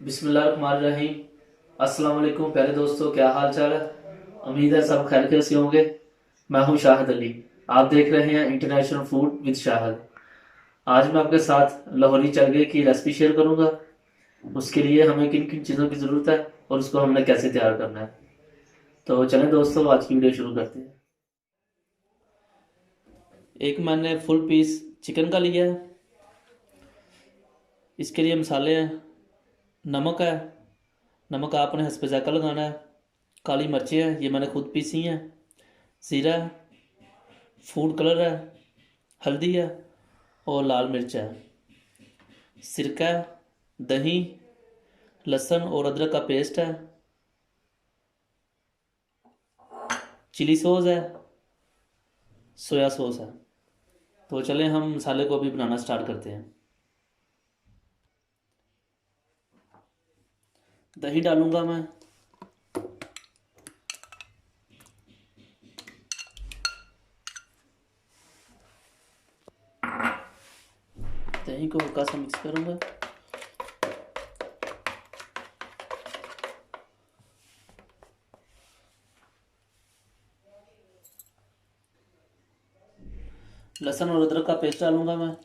बिस्मिल्लाहिर्रहमानिर्रहीम। अस्सलाम वालेकुम प्यारे दोस्तों, क्या हाल चाल है। उम्मीद है सब खैरियत से होंगे। मैं हूं शाहिद अली। आप देख रहे हैं इंटरनेशनल फूड विद शाहिद। आज मैं आपके साथ लाहौरी चरगे की रेसिपी शेयर करूंगा। उसके लिए हमें किन किन चीज़ों की ज़रूरत है और उसको हमने कैसे तैयार करना है। तो चलें दोस्तों, आज की वीडियो शुरू करते हैं। एक मैंने फुल पीस चिकन का लिया है। इसके लिए मसाले हैं, नमक है, नमक आपने हस्बे ज़ायका लगाना है। काली मिर्चें हैं, ये मैंने खुद पीसी हैं। ज़ीरा है, फूड कलर है, हल्दी है और लाल मिर्च है। सिरका है, दही, लहसुन और अदरक का पेस्ट है, चिली सॉस है, सोया सॉस है। तो चलें हम मसाले को अभी बनाना स्टार्ट करते हैं। दही डालूंगा मैं। दही को हल्का सा मिक्स करूंगा। लहसुन और अदरक का पेस्ट डालूंगा मैं।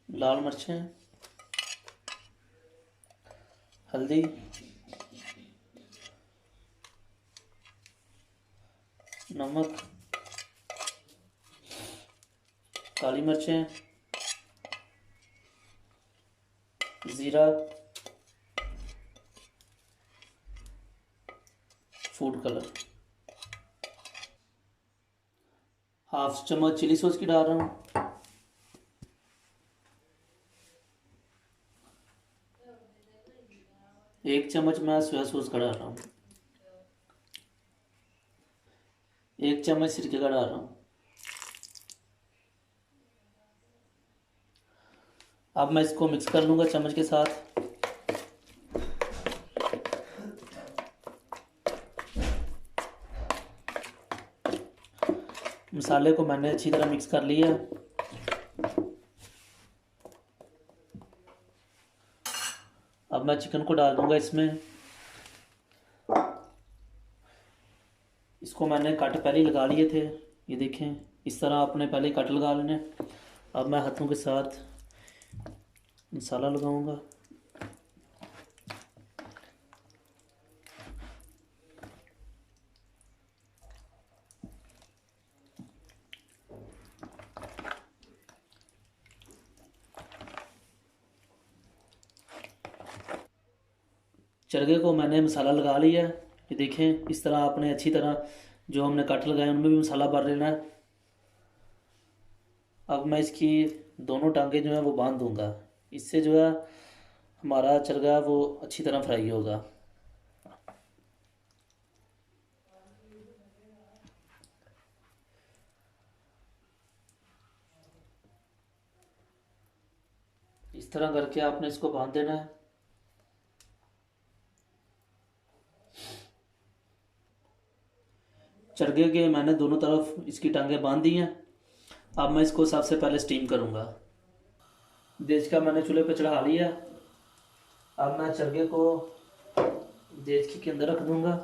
लाल मिर्चें, हल्दी, नमक, काली मिर्चें, ज़ीरा, फूड कलर। हाफ चम्मच चिली सॉस की डाल रहा हूँ। एक चम्मच मैं सोया सॉस का डाल रहा हूँ। एक चम्मच सिरके का डाल रहा हूँ। अब मैं इसको मिक्स कर लूँगा चम्मच के साथ। मसाले को मैंने अच्छी तरह मिक्स कर लिया। अब मैं चिकन को डाल दूँगा इसमें। इसको मैंने कट पहले ही लगा लिए थे, ये देखें, इस तरह आपने पहले कट लगा लेने। अब मैं हाथों के साथ मसाला लगाऊंगा। चरगे को मैंने मसाला लगा लिया है, ये देखें, इस तरह आपने अच्छी तरह जो हमने कट लगाए उनमें भी मसाला भर लेना है। अब मैं इसकी दोनों टांगे जो है वो बांध दूंगा। इससे जो है हमारा चरगा वो अच्छी तरह फ्राई होगा। इस तरह करके आपने इसको बांध देना है। चरगे के मैंने दोनों तरफ इसकी टांगे बांध दी हैं। अब मैं इसको सबसे पहले स्टीम करूंगा। देच का मैंने चूल्हे पे चढ़ा लिया। अब मैं चरगे को देचकी के अंदर रख दूंगा।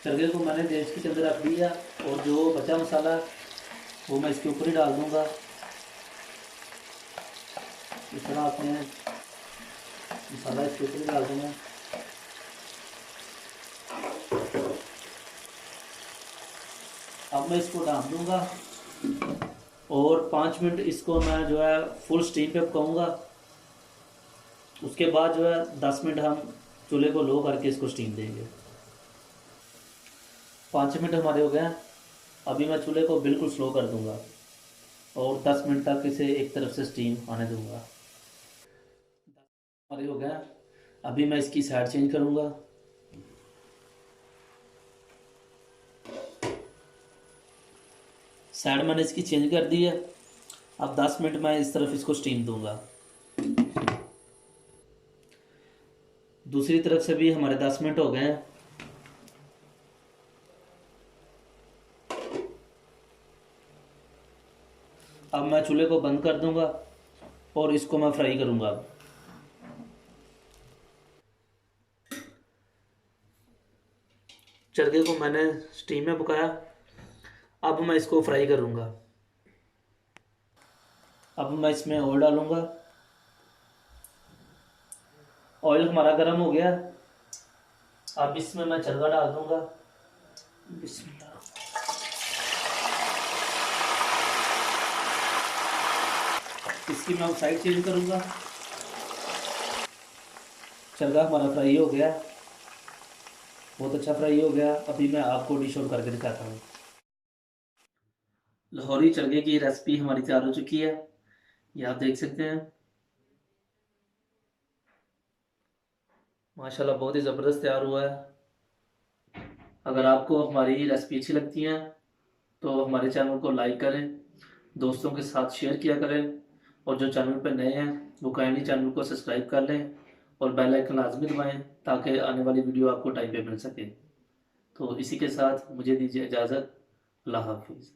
चरगे को मैंने देचकी के अंदर रख दिया और जो बचा मसाला वो मैं इसके ऊपर ही डाल दूंगा। इस तरह आपने मसाला इसके ऊपर ही डाल देना। अब मैं इसको ढाँप दूंगा और 5 मिनट इसको मैं जो है फुल स्टीम पे पकाऊंगा। उसके बाद जो है 10 मिनट हम चूल्हे को लो करके इसको स्टीम देंगे। 5 मिनट हमारे हो गए हैं। अभी मैं चूल्हे को बिल्कुल स्लो कर दूंगा और 10 मिनट तक इसे एक तरफ से स्टीम आने दूंगा। हमारे हो गया। अभी मैं इसकी साइड चेंज करूंगा। साइड मैंने इसकी चेंज कर दी है। अब 10 मिनट मैं इस तरफ इसको स्टीम दूंगा। दूसरी तरफ से भी हमारे 10 मिनट हो गए हैं। अब मैं चूल्हे को बंद कर दूंगा और इसको मैं फ्राई करूंगा। अब चरखे को मैंने स्टीम में पकाया। अब मैं इसको फ्राई करूंगा। अब मैं इसमें ऑयल डालूंगा। ऑयल हमारा गर्म हो गया। अब इसमें मैं चरखा डाल दूंगा। बिस्मिल्लाह। इसकी मैं साइड चेंज करूंगा। चरखा हमारा फ्राई हो गया, बहुत अच्छा फ्राई हो गया। अभी मैं आपको डिश आउट करके दिखाता हूँ। लाहौरी चरखे की रेसिपी हमारी तैयार हो चुकी है, ये आप देख सकते हैं। माशाल्लाह बहुत ही ज़बरदस्त तैयार हुआ है। अगर आपको हमारी रेसिपी अच्छी लगती है तो हमारे चैनल को लाइक करें, दोस्तों के साथ शेयर किया करें, और जो चैनल पर नए हैं वो काइंडली चैनल को सब्सक्राइब कर लें और बेल आइकन लाजमी दबाएं ताकि आने वाली वीडियो आपको टाइम पे मिल सके। तो इसी के साथ मुझे दीजिए इजाज़त। अल्लाह हाफिज़।